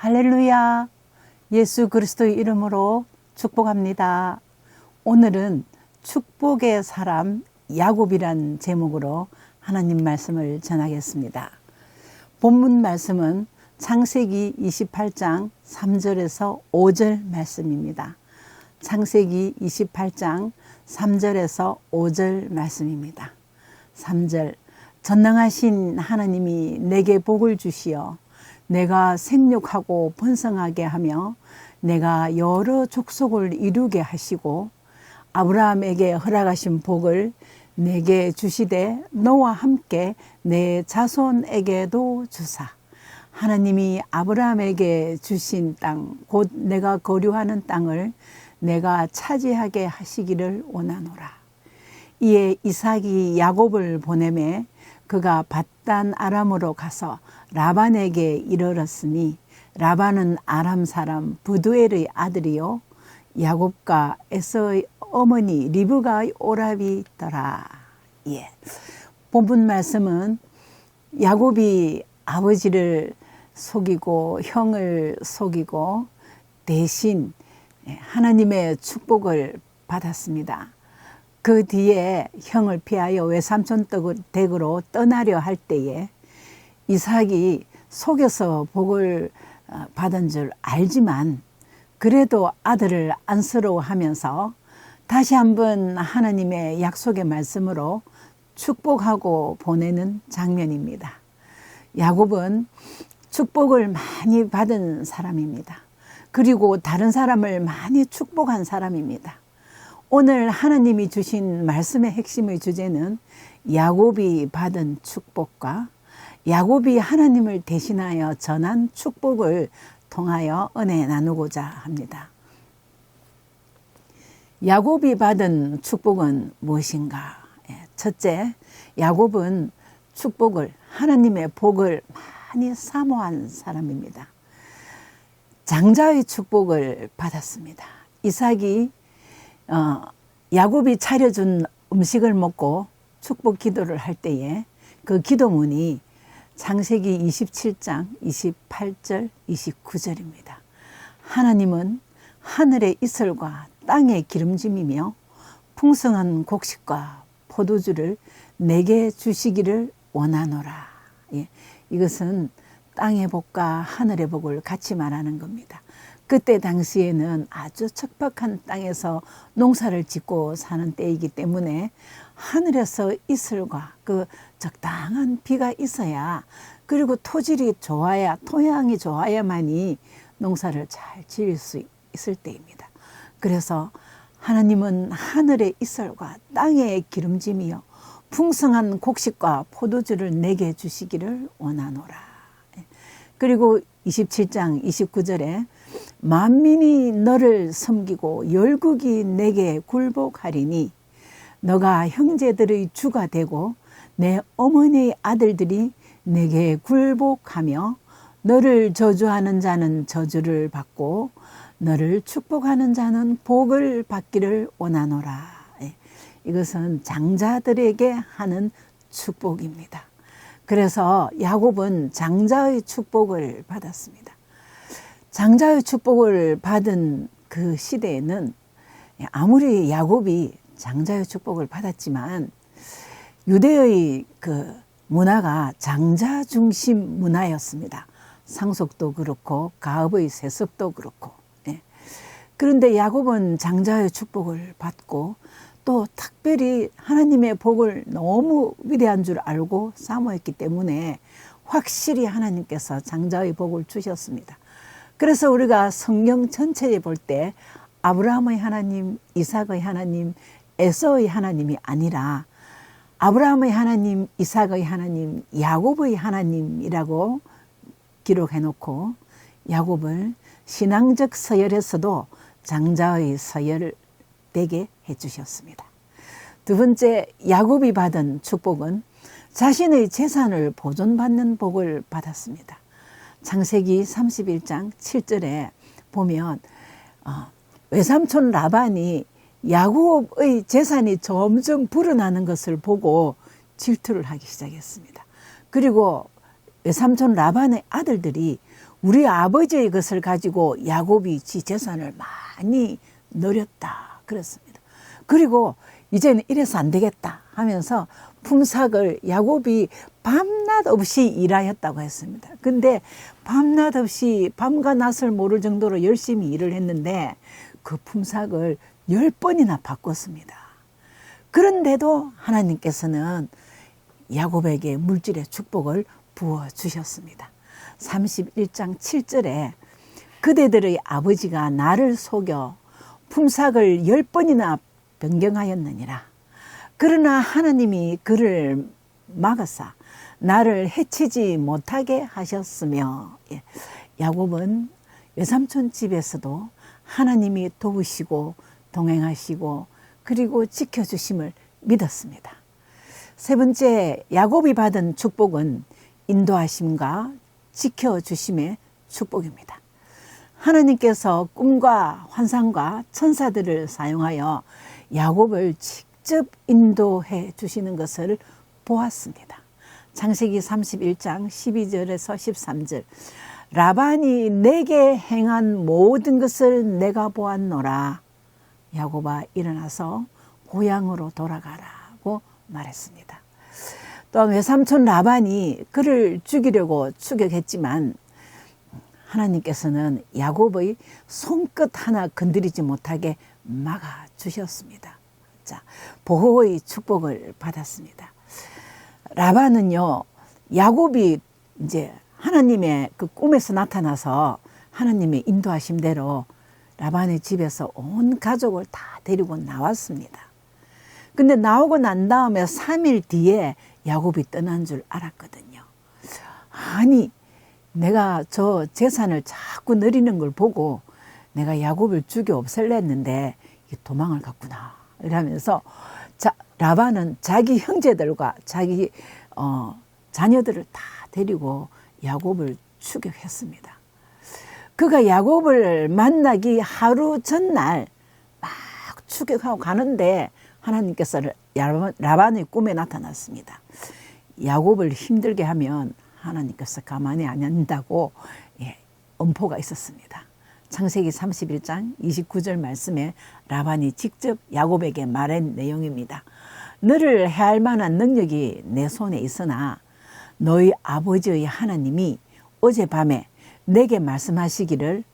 할렐루야. 예수 그리스도의 이름으로 축복합니다. 오늘은 축복의 사람 야곱이란 제목으로 하나님 말씀을 전하겠습니다. 본문 말씀은 창세기 28장 3절에서 5절 말씀입니다. 창세기 28장 3절에서 5절 말씀입니다. 3절, 전능하신 하나님이 내게 복을 주시어 내가 생육하고 번성하게 하며 내가 여러 족속을 이루게 하시고 아브라함에게 허락하신 복을 내게 주시되 너와 함께 내 자손에게도 주사. 하나님이 아브라함에게 주신 땅, 곧 내가 거류하는 땅을 내가 차지하게 하시기를 원하노라. 이에 이삭이 야곱을 보내매 그가 밧단 아람으로 가서 라반에게 이르렀으니 라반은 아람 사람 부두엘의 아들이요 야곱과 에서의 어머니 리브가의 오라비더라. 예. 본문 말씀은 야곱이 아버지를 속이고 형을 속이고 대신 하나님의 축복을 받았습니다. 그 뒤에 형을 피하여 외삼촌 댁으로 떠나려 할 때에 이삭이 속여서 복을 받은 줄 알지만 그래도 아들을 안쓰러워하면서 다시 한번 하나님의 약속의 말씀으로 축복하고 보내는 장면입니다. 야곱은 축복을 많이 받은 사람입니다. 그리고 다른 사람을 많이 축복한 사람입니다. 오늘 하나님이 주신 말씀의 핵심의 주제는 야곱이 받은 축복과 야곱이 하나님을 대신하여 전한 축복을 통하여 은혜 나누고자 합니다. 야곱이 받은 축복은 무엇인가? 첫째, 야곱은 축복을, 하나님의 복을 많이 사모한 사람입니다. 장자의 축복을 받았습니다. 이삭이 야곱이 차려준 음식을 먹고 축복 기도를 할 때에 그 기도문이 창세기 27장 28절 29절입니다. 하나님은 하늘의 이슬과 땅의 기름짐이며 풍성한 곡식과 포도주를 내게 주시기를 원하노라. 예, 이것은 땅의 복과 하늘의 복을 같이 말하는 겁니다. 그때 당시에는 아주 척박한 땅에서 농사를 짓고 사는 때이기 때문에 하늘에서 이슬과 그 적당한 비가 있어야, 그리고 토질이 좋아야, 토양이 좋아야만이 농사를 잘 지을 수 있을 때입니다. 그래서 하나님은 하늘의 이슬과 땅의 기름짐이여 풍성한 곡식과 포도주를 내게 주시기를 원하노라. 그리고 27장 29절에 만민이 너를 섬기고 열국이 내게 굴복하리니 너가 형제들의 주가 되고 내 어머니의 아들들이 내게 굴복하며 너를 저주하는 자는 저주를 받고 너를 축복하는 자는 복을 받기를 원하노라. 이것은 장자들에게 하는 축복입니다. 그래서 야곱은 장자의 축복을 받았습니다. 장자의 축복을 받은 그 시대에는 아무리 야곱이 장자의 축복을 받았지만 유대의 그 문화가 장자 중심 문화였습니다. 상속도 그렇고 가업의 세습도 그렇고. 그런데 야곱은 장자의 축복을 받고 또 특별히 하나님의 복을 너무 위대한 줄 알고 사모했기 때문에 확실히 하나님께서 장자의 복을 주셨습니다. 그래서 우리가 성경 전체에 볼 때 아브라함의 하나님, 이삭의 하나님, 에서의 하나님이 아니라 아브라함의 하나님, 이삭의 하나님, 야곱의 하나님이라고 기록해놓고 야곱을 신앙적 서열에서도 장자의 서열을 되게 해주셨습니다. 두 번째, 야곱이 받은 축복은 자신의 재산을 보존받는 복을 받았습니다. 창세기 31장 7절에 보면 외삼촌 라반이 야곱의 재산이 점점 불어나는 것을 보고 질투를 하기 시작했습니다. 그리고 외삼촌 라반의 아들들이 우리 아버지의 것을 가지고 야곱이 지 재산을 많이 누렸다 그랬습니다. 그리고 이제는 이래서 안 되겠다 하면서 품삯을 야곱이 밤낮 없이 일하였다고 했습니다. 근데 밤낮 없이 밤과 낮을 모를 정도로 열심히 일을 했는데 그 품삯을 10번이나 바꿨습니다. 그런데도 하나님께서는 야곱에게 물질의 축복을 부어주셨습니다. 31장 7절에 그대들의 아버지가 나를 속여 품삯을 10번이나 변경하였느니라. 그러나 하나님이 그를 막으사 나를 해치지 못하게 하셨으며, 야곱은 외삼촌 집에서도 하나님이 도우시고 동행하시고 그리고 지켜주심을 믿었습니다. 세 번째, 야곱이 받은 축복은 인도하심과 지켜주심의 축복입니다. 하나님께서 꿈과 환상과 천사들을 사용하여 야곱을 직접 인도해 주시는 것을 보았습니다. 창세기 31장 12절에서 13절, 라반이 내게 행한 모든 것을 내가 보았노라. 야곱아 일어나서 고향으로 돌아가라고 말했습니다. 또한 외삼촌 라반이 그를 죽이려고 추격했지만 하나님께서는 야곱의 손끝 하나 건드리지 못하게 막아주셨습니다. 자, 보호의 축복을 받았습니다. 라반은요, 야곱이 이제 하나님의 그 꿈에서 나타나서 하나님의 인도하심대로 라반의 집에서 온 가족을 다 데리고 나왔습니다. 근데 나오고 난 다음에 3일 뒤에 야곱이 떠난 줄 알았거든요. 아니, 내가 저 재산을 자꾸 늘리는 걸 보고 내가 야곱을 죽여 없앨랬는데 도망을 갔구나 이러면서 라반은 자기 형제들과 자기 자녀들을 다 데리고 야곱을 추격했습니다. 그가 야곱을 만나기 하루 전날 막 추격하고 가는데 하나님께서 라반의 꿈에 나타났습니다. 야곱을 힘들게 하면 하나님께서 가만히 안 한다고 엄포가 있었습니다. 창세기 31장 29절 말씀에 라반이 직접 야곱에게 말한 내용입니다. 너를 해할 만한 능력이 내 손에 있으나 너희 아버지의 하나님이 어젯밤에 내게 말씀하시기를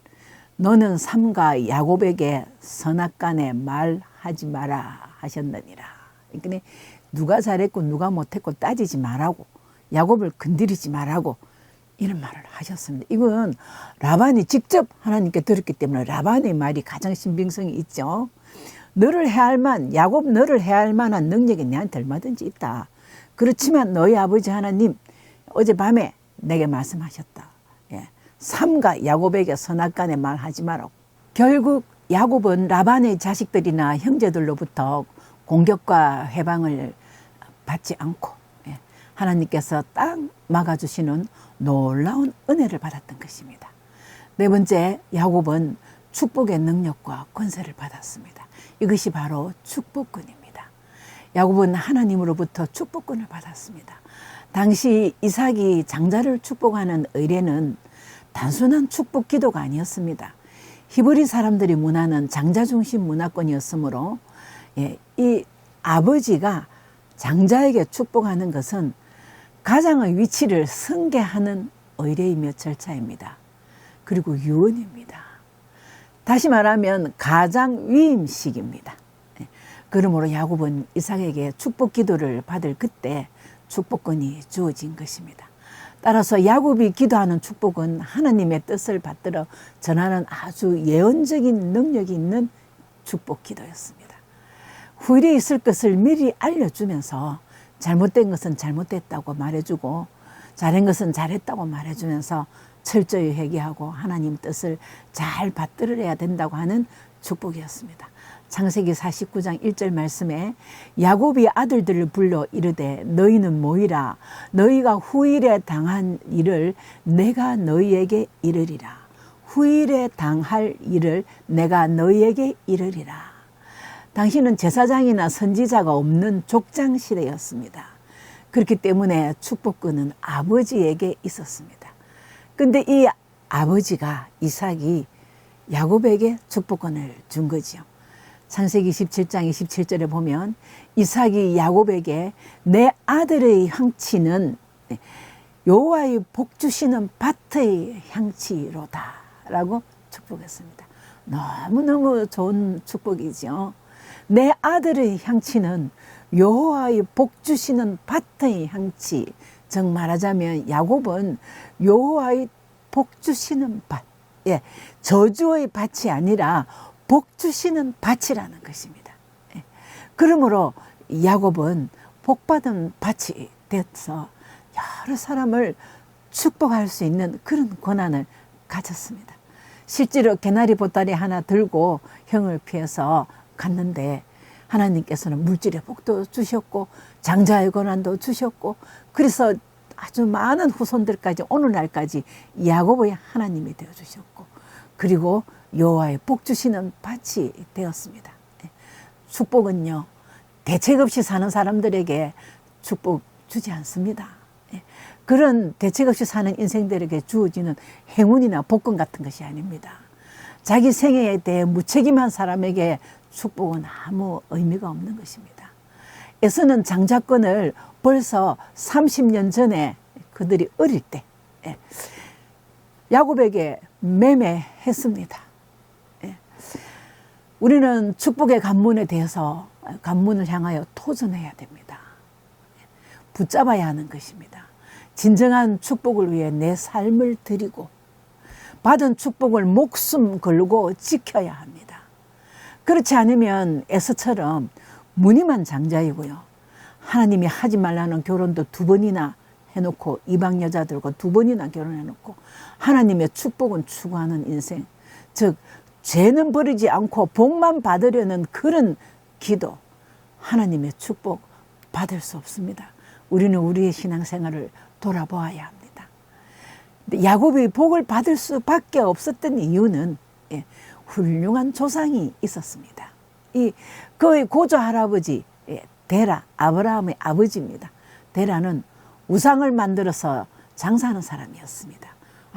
너는 삼가 야곱에게 선악간에 말하지 마라 하셨느니라. 그러니까 누가 잘했고 누가 못했고 따지지 말라고, 야곱을 건드리지 말라고 이런 말을 하셨습니다. 이건 라반이 직접 하나님께 들었기 때문에 라반의 말이 가장 신빙성이 있죠. 야곱 너를 해할 만한 능력이 내한테 얼마든지 있다. 그렇지만 너희 아버지 하나님 어젯밤에 내게 말씀하셨다. 삼가 야곱에게 선악간에 말하지 말라고. 결국 야곱은 라반의 자식들이나 형제들로부터 공격과 해방을 받지 않고 하나님께서 딱 막아주시는 놀라운 은혜를 받았던 것입니다. 네 번째, 야곱은 축복의 능력과 권세를 받았습니다. 이것이 바로 축복권입니다. 야곱은 하나님으로부터 축복권을 받았습니다. 당시 이삭이 장자를 축복하는 의례는 단순한 축복 기도가 아니었습니다. 히브리 사람들이 문화는 장자 중심 문화권이었으므로 이 아버지가 장자에게 축복하는 것은 가장의 위치를 승계하는 의례이며 절차입니다. 그리고 유언입니다. 다시 말하면 가장 위임식입니다. 그러므로 야곱은 이삭에게 축복 기도를 받을 그때 축복권이 주어진 것입니다. 따라서 야곱이 기도하는 축복은 하나님의 뜻을 받들어 전하는 아주 예언적인 능력이 있는 축복 기도였습니다. 후일에 있을 것을 미리 알려주면서 잘못된 것은 잘못됐다고 말해주고 잘한 것은 잘했다고 말해주면서 철저히 회개하고 하나님 뜻을 잘 받들어야 된다고 하는 축복이었습니다. 창세기 49장 1절 말씀에 야곱이 아들들을 불러 이르되 너희는 모이라. 너희가 후일에 당한 일을 내가 너희에게 이르리라. 후일에 당할 일을 내가 너희에게 이르리라. 당시는 제사장이나 선지자가 없는 족장 시대였습니다. 그렇기 때문에 축복권은 아버지에게 있었습니다. 근데 이 아버지가 이삭이 야곱에게 축복권을 준 거지요. 창세기 17장 27절에 보면 이삭이 야곱에게 내 아들의 향치는 여호와의 복 주시는 밭의 향치로다 라고 축복했습니다. 너무너무 좋은 축복이죠. 내 아들의 향치는 여호와의 복 주시는 밭의 향치. 즉 말하자면 야곱은 여호와의 복 주시는 밭, 저주의 밭이 아니라 복 주시는 밭이라는 것입니다. 그러므로 야곱은 복받은 밭이 돼서 여러 사람을 축복할 수 있는 그런 권한을 가졌습니다. 실제로 개나리 보따리 하나 들고 형을 피해서 갔는데 하나님께서는 물질의 복도 주셨고 장자의 권한도 주셨고 그래서 아주 많은 후손들까지 오늘날까지 야곱의 하나님이 되어주셨고 그리고 여호와의 복 주시는 밭이 되었습니다. 축복은요 대책 없이 사는 사람들에게 축복 주지 않습니다. 그런 대책 없이 사는 인생들에게 주어지는 행운이나 복권 같은 것이 아닙니다. 자기 생애에 대해 무책임한 사람에게 축복은 아무 의미가 없는 것입니다. 에서는 장자권을 벌써 30년 전에 그들이 어릴 때 야곱에게 매매했습니다. 우리는 축복의 관문에 대해서 관문을 향하여 도전해야 됩니다. 붙잡아야 하는 것입니다. 진정한 축복을 위해 내 삶을 드리고 받은 축복을 목숨 걸고 지켜야 합니다. 그렇지 않으면 에서처럼 무늬만 장자이고요. 하나님이 하지 말라는 결혼도 2번이나 해놓고 이방 여자들과 2번이나 결혼해놓고 하나님의 축복은 추구하는 인생, 즉 죄는 버리지 않고 복만 받으려는 그런 기도, 하나님의 축복 받을 수 없습니다. 우리는 우리의 신앙생활을 돌아보아야 합니다. 야곱이 복을 받을 수밖에 없었던 이유는 훌륭한 조상이 있었습니다. 그의 고조 할아버지 데라, 아브라함의 아버지입니다. 데라는 우상을 만들어서 장사하는 사람이었습니다.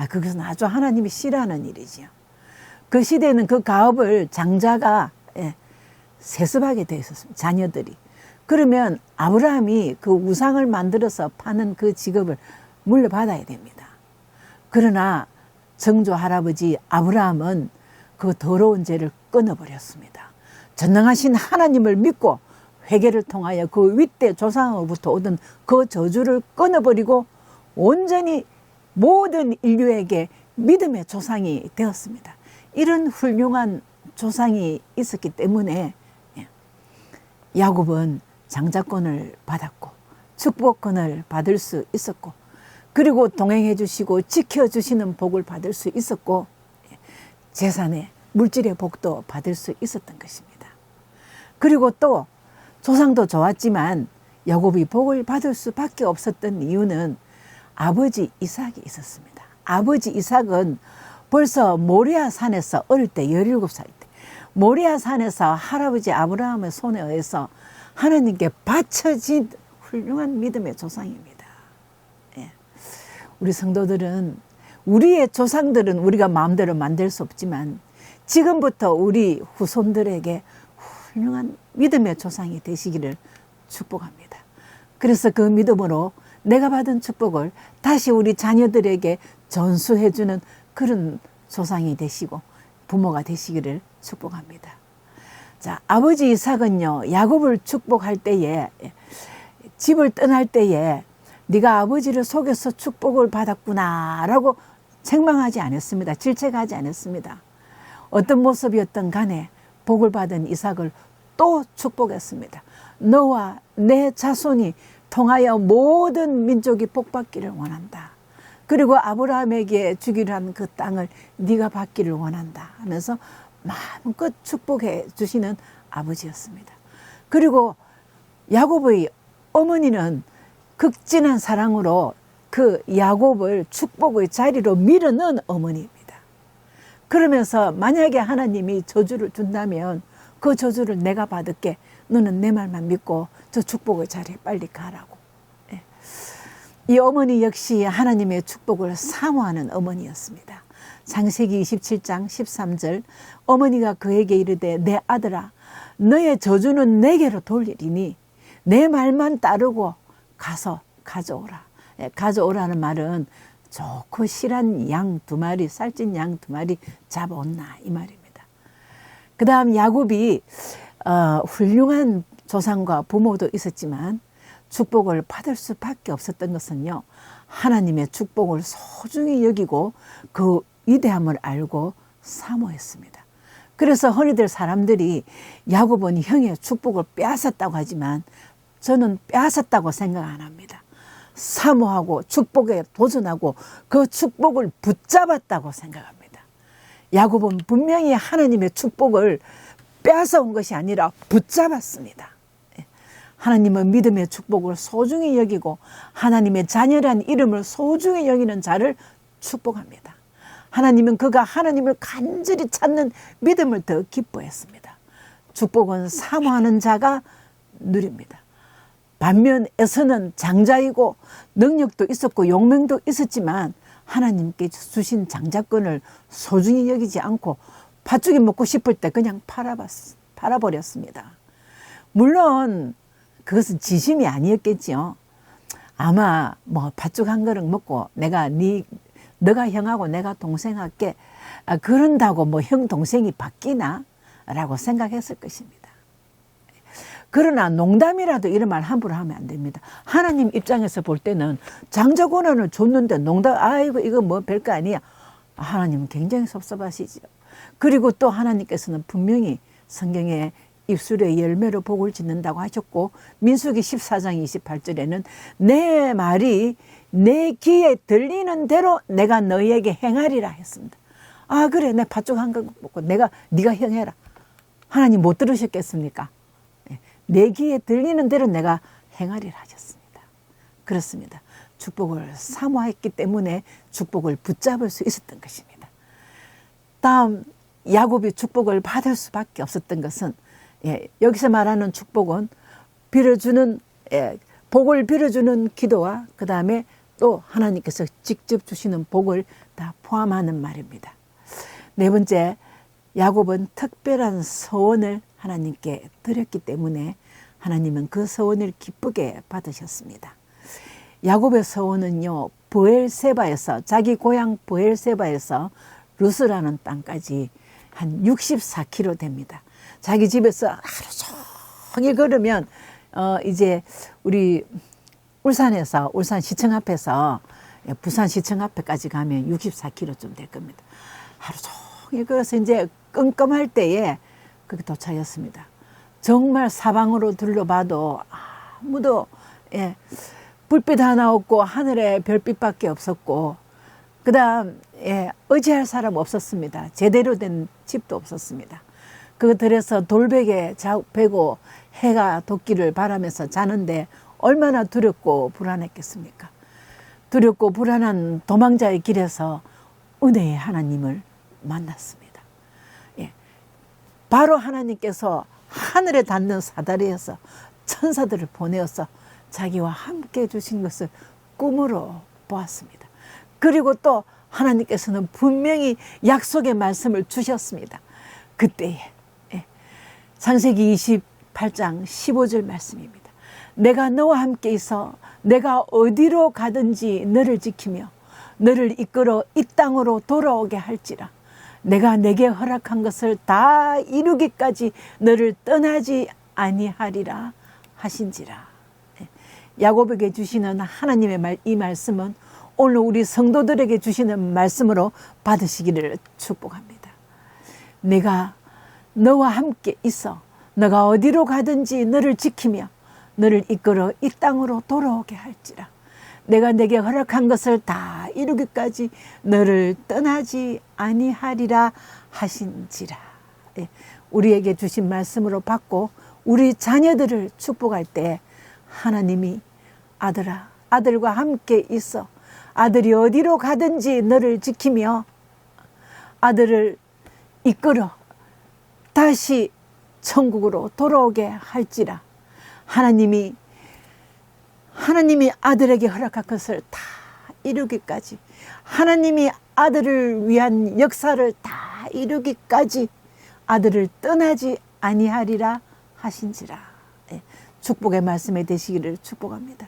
그것은 아주 하나님이 싫어하는 일이지요. 그 시대에는 그 가업을 장자가 세습하게 되어 있었습니다. 자녀들이. 그러면 아브라함이 그 우상을 만들어서 파는 그 직업을 물려받아야 됩니다. 그러나 정조 할아버지 아브라함은 그 더러운 죄를 끊어버렸습니다. 전능하신 하나님을 믿고 회개를 통하여 그 윗대 조상으로부터 오던 그 저주를 끊어버리고 온전히 모든 인류에게 믿음의 조상이 되었습니다. 이런 훌륭한 조상이 있었기 때문에 야곱은 장자권을 받았고 축복권을 받을 수 있었고 그리고 동행해 주시고 지켜주시는 복을 받을 수 있었고 재산의 물질의 복도 받을 수 있었던 것입니다. 그리고 또 조상도 좋았지만 야곱이 복을 받을 수밖에 없었던 이유는 아버지 이삭이 있었습니다. 아버지 이삭은 벌써 모리아 산에서 어릴 때 17살 때 모리아 산에서 할아버지 아브라함의 손에 의해서 하나님께 바쳐진 훌륭한 믿음의 조상입니다. 우리 성도들은 우리의 조상들은 우리가 마음대로 만들 수 없지만 지금부터 우리 후손들에게 훌륭한 믿음의 조상이 되시기를 축복합니다. 그래서 그 믿음으로 내가 받은 축복을 다시 우리 자녀들에게 전수해주는 그런 조상이 되시고 부모가 되시기를 축복합니다. 자, 아버지 이삭은요, 야곱을 축복할 때에 집을 떠날 때에 네가 아버지를 속여서 축복을 받았구나 라고 책망하지 않았습니다. 질책하지 않았습니다. 어떤 모습이었던 간에 복을 받은 이삭을 또 축복했습니다. 너와 내 자손이 통하여 모든 민족이 복받기를 원한다. 그리고 아브라함에게 주기로 한 그 땅을 네가 받기를 원한다 하면서 마음껏 축복해 주시는 아버지였습니다. 그리고 야곱의 어머니는 극진한 사랑으로 그 야곱을 축복의 자리로 밀어넣은 어머니입니다. 그러면서 만약에 하나님이 저주를 준다면 그 저주를 내가 받을게. 너는 내 말만 믿고 저 축복의 자리에 빨리 가라고. 이 어머니 역시 하나님의 축복을 사모하는 어머니였습니다. 창세기 27장 13절 어머니가 그에게 이르되 내 아들아 너의 저주는 내게로 돌리리니 내 말만 따르고 가서 가져오라. 가져오라는 말은 좋고 실한 양 2마리, 살찐 양 2마리 잡아온나 이 말입니다. 그 다음 야곱이 훌륭한 조상과 부모도 있었지만 축복을 받을 수밖에 없었던 것은요, 하나님의 축복을 소중히 여기고 그 위대함을 알고 사모했습니다. 그래서 흔히들 사람들이 야곱은 형의 축복을 빼앗았다고 하지만 저는 빼앗았다고 생각 안 합니다. 사모하고 축복에 도전하고 그 축복을 붙잡았다고 생각합니다. 야곱은 분명히 하나님의 축복을 빼앗아온 것이 아니라 붙잡았습니다. 하나님은 믿음의 축복을 소중히 여기고 하나님의 자녀란 이름을 소중히 여기는 자를 축복합니다. 하나님은 그가 하나님을 간절히 찾는 믿음을 더 기뻐했습니다. 축복은 사모하는 자가 누립니다. 반면 에서는 장자이고 능력도 있었고 용맹도 있었지만 하나님께 주신 장자권을 소중히 여기지 않고 팥죽이 먹고 싶을 때 그냥 팔아버렸습니다. 물론 그것은 지심이 아니었겠지요. 아마 뭐 팥죽 한 그릇 먹고 너가 형하고 내가 동생 할게, 그런다고 뭐 형 동생이 바뀌나? 라고 생각했을 것입니다. 그러나 농담이라도 이런 말 함부로 하면 안 됩니다. 하나님 입장에서 볼 때는 장자 권한을 줬는데 아이고 이거 뭐 별거 아니야. 하나님은 굉장히 섭섭하시죠. 그리고 또 하나님께서는 분명히 성경에 입술의 열매로 복을 짓는다고 하셨고 민수기 14장 28절에는 내 말이 내 귀에 들리는 대로 내가 너희에게 행하리라 했습니다. 그래 내 팥죽 한 그릇 먹고 네가 행해라. 하나님 못 들으셨겠습니까? 내 귀에 들리는 대로 내가 행하리라 하셨습니다. 그렇습니다. 축복을 사모했기 때문에 축복을 붙잡을 수 있었던 것입니다. 다음 야곱이 축복을 받을 수밖에 없었던 것은 여기서 말하는 축복은 복을 빌어주는 기도와 그 다음에 또 하나님께서 직접 주시는 복을 다 포함하는 말입니다. 네 번째, 야곱은 특별한 서원을 하나님께 드렸기 때문에 하나님은 그 서원을 기쁘게 받으셨습니다. 야곱의 서원은요, 브엘세바에서 자기 고향 브엘세바에서 루스라는 땅까지 한 64km 됩니다. 자기 집에서 하루 종일 걸으면 이제 우리 울산시청 앞에서 부산시청 앞에까지 가면 64km 될 겁니다. 하루 종일 걸어서 이제 끔끔할 때에 그게 도착했습니다. 정말 사방으로 둘러봐도 아무도 불빛 하나 없고 하늘에 별빛밖에 없었고 그 다음 의지할 사람 없었습니다. 제대로 된 집도 없었습니다. 그들에서 돌베개 베고 해가 돋기를 바라면서 자는데 얼마나 두렵고 불안했겠습니까? 두렵고 불안한 도망자의 길에서 은혜의 하나님을 만났습니다. 바로 하나님께서 하늘에 닿는 사다리에서 천사들을 보내어서 자기와 함께 해주신 것을 꿈으로 보았습니다. 그리고 또 하나님께서는 분명히 약속의 말씀을 주셨습니다. 그때에 창세기 28장 15절 말씀입니다. 내가 너와 함께 있어 내가 어디로 가든지 너를 지키며 너를 이끌어 이 땅으로 돌아오게 할지라. 내가 내게 허락한 것을 다 이루기까지 너를 떠나지 아니하리라 하신지라. 야곱에게 주시는 하나님의 이 말씀은 오늘 우리 성도들에게 주시는 말씀으로 받으시기를 축복합니다. 내가 너와 함께 있어 너가 어디로 가든지 너를 지키며 너를 이끌어 이 땅으로 돌아오게 할지라. 내가 내게 허락한 것을 다 이루기까지 너를 떠나지 아니하리라 하신지라. 우리에게 주신 말씀으로 받고 우리 자녀들을 축복할 때 하나님이 아들아, 아들과 함께 있어 아들이 어디로 가든지 너를 지키며 아들을 이끌어 다시 천국으로 돌아오게 할지라. 하나님이 하나님이 아들에게 허락한 것을 다 이루기까지, 하나님이 아들을 위한 역사를 다 이루기까지 아들을 떠나지 아니하리라 하신지라. 축복의 말씀에 되시기를 축복합니다.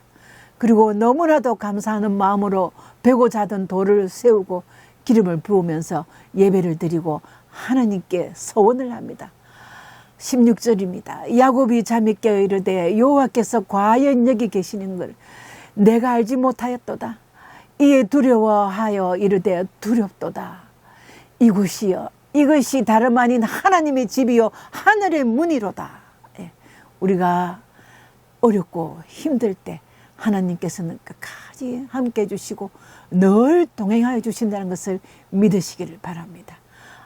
그리고 너무나도 감사하는 마음으로 베고 자던 돌을 세우고 기름을 부으면서 예배를 드리고 하나님께 서원을 합니다. 16절입니다. 야곱이 잠이 깨어 이르되 여호와께서 과연 여기 계시는 걸 내가 알지 못하였도다. 이에 두려워하여 이르되 두렵도다. 이곳이여, 이것이 다름 아닌 하나님의 집이요 하늘의 문이로다. 우리가 어렵고 힘들 때 하나님께서는 끝까지 함께 해주시고 늘 동행하여 주신다는 것을 믿으시기를 바랍니다.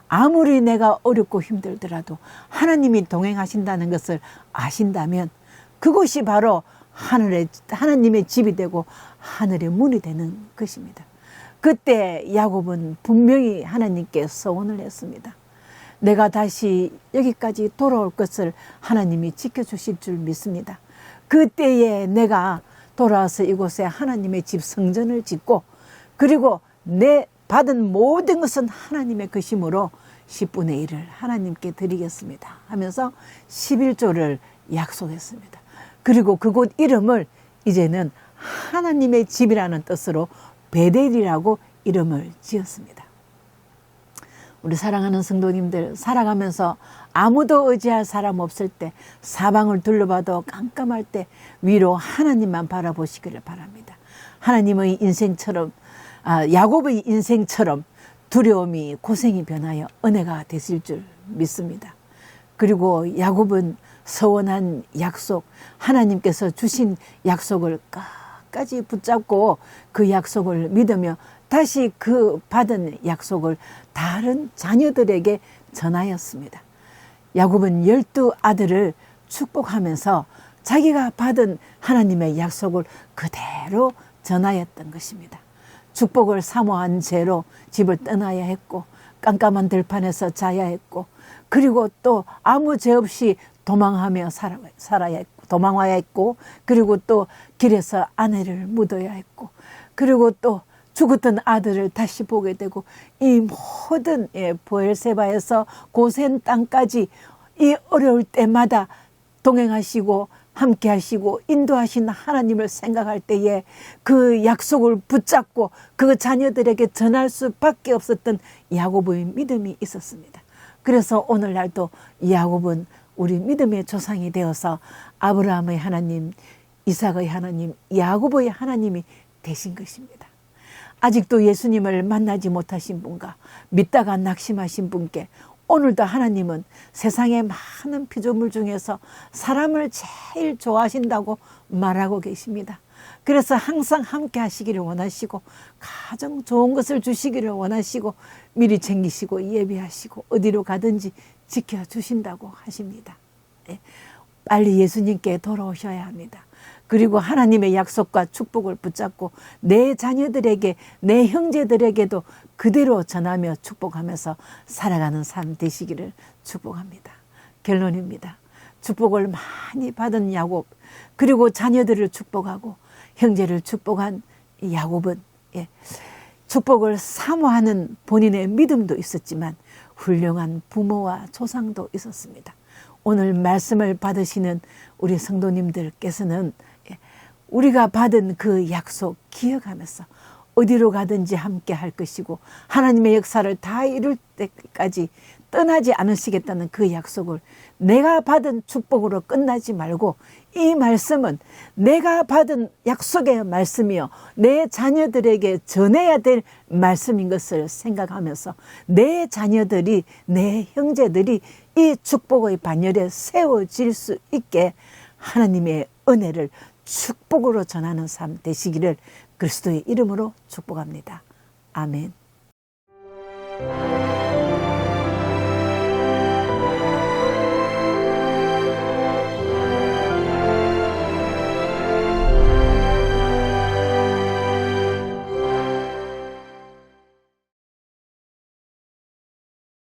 아무리 내가 어렵고 힘들더라도 하나님이 동행하신다는 것을 아신다면 그것이 바로 하나님의 집이 되고 하늘의 문이 되는 것입니다. 그때 야곱은 분명히 하나님께 서원을 했습니다. 내가 다시 여기까지 돌아올 것을 하나님이 지켜주실 줄 믿습니다. 그때에 내가 돌아와서 이곳에 하나님의 집 성전을 짓고 그리고 내 받은 모든 것은 하나님의 것이므로 10분의 1을 하나님께 드리겠습니다 하면서 11조를 약속했습니다. 그리고 그곳 이름을 이제는 하나님의 집이라는 뜻으로 베델이라고 이름을 지었습니다. 우리 사랑하는 성도님들, 살아가면서 아무도 의지할 사람 없을 때, 사방을 둘러봐도 깜깜할 때 위로 하나님만 바라보시기를 바랍니다. 하나님의 인생처럼, 야곱의 인생처럼 두려움이 고생이 변하여 은혜가 되실 줄 믿습니다. 그리고 야곱은 서원한 약속, 하나님께서 주신 약속을 끝까지 붙잡고 그 약속을 믿으며 다시 그 받은 약속을 다른 자녀들에게 전하였습니다. 야곱은 12아들을 축복하면서 자기가 받은 하나님의 약속을 그대로 전하였던 것입니다. 축복을 사모한 죄로 집을 떠나야 했고 깜깜한 들판에서 자야 했고 그리고 또 아무 죄 없이 도망하며 살아야 했고 도망와야 했고 그리고 또 길에서 아내를 묻어야 했고 그리고 또 죽었던 아들을 다시 보게 되고 이 모든 브엘세바에서 고센 땅까지 이 어려울 때마다 동행하시고 함께 하시고 인도하신 하나님을 생각할 때에 그 약속을 붙잡고 그 자녀들에게 전할 수밖에 없었던 야곱의 믿음이 있었습니다. 그래서 오늘날도 야곱은 우리 믿음의 조상이 되어서 아브라함의 하나님, 이삭의 하나님, 야곱의 하나님이 되신 것입니다. 아직도 예수님을 만나지 못하신 분과 믿다가 낙심하신 분께 오늘도 하나님은 세상의 많은 피조물 중에서 사람을 제일 좋아하신다고 말하고 계십니다. 그래서 항상 함께 하시기를 원하시고 가장 좋은 것을 주시기를 원하시고 미리 챙기시고 예비하시고 어디로 가든지 지켜주신다고 하십니다. 빨리 예수님께 돌아오셔야 합니다. 그리고 하나님의 약속과 축복을 붙잡고 내 자녀들에게 내 형제들에게도 그대로 전하며 축복하면서 살아가는 삶 되시기를 축복합니다. 결론입니다. 축복을 많이 받은 야곱 그리고 자녀들을 축복하고 형제를 축복한 야곱은 축복을 사모하는 본인의 믿음도 있었지만 훌륭한 부모와 조상도 있었습니다. 오늘 말씀을 받으시는 우리 성도님들께서는 우리가 받은 그 약속 기억하면서 어디로 가든지 함께 할 것이고 하나님의 역사를 다 이룰 때까지 떠나지 않으시겠다는 그 약속을 내가 받은 축복으로 끝나지 말고 이 말씀은 내가 받은 약속의 말씀이요 내 자녀들에게 전해야 될 말씀인 것을 생각하면서 내 자녀들이 내 형제들이 이 축복의 반열에 세워질 수 있게 하나님의 은혜를 축복으로 전하는 삶 되시기를 그리스도의 이름으로 축복합니다. 아멘.